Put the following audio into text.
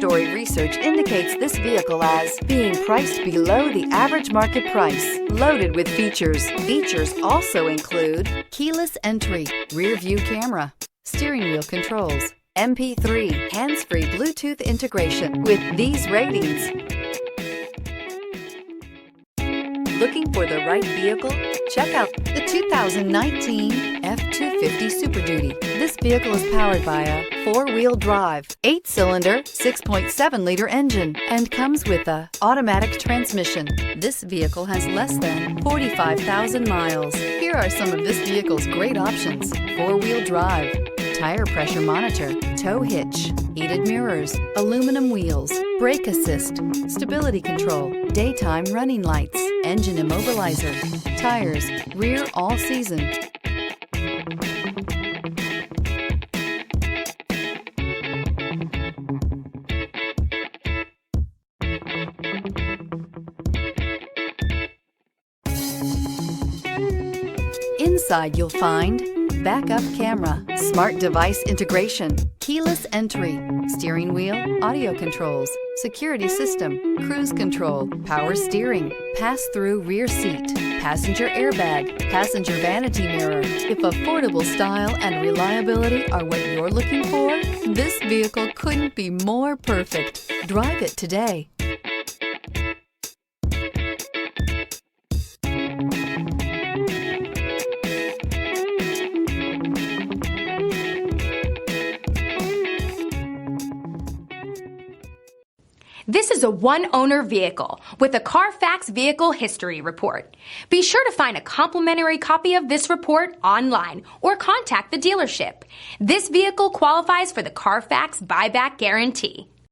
story research indicates this vehicle as being priced below the average market price, loaded with features. Features also include keyless entry, rear view camera, steering wheel controls, MP3, hands-free Bluetooth integration. With these ratings, looking for the right vehicle? Check out the 2019 F-250 Super Duty. This vehicle is powered by a 4-wheel drive, 8-cylinder, 6.7-liter engine, and comes with a automatic transmission. This vehicle has less than 45,000 miles. Here are some of this vehicle's great options: 4-wheel drive, tire pressure monitor, tow hitch, heated mirrors, aluminum wheels, brake assist, stability control, daytime running lights, engine immobilizer, tires, rear all-season. Inside you'll find backup camera, smart device integration, keyless entry, steering wheel audio controls, security system, cruise control, power steering, pass-through rear seat, passenger airbag, passenger vanity mirror. If affordable style and reliability are what you're looking for, this vehicle couldn't be more perfect. Drive it today. This is a one-owner vehicle with a CARFAX Vehicle History Report. Be sure to find a complimentary copy of this report online or contact the dealership. This vehicle qualifies for the CARFAX Buyback Guarantee.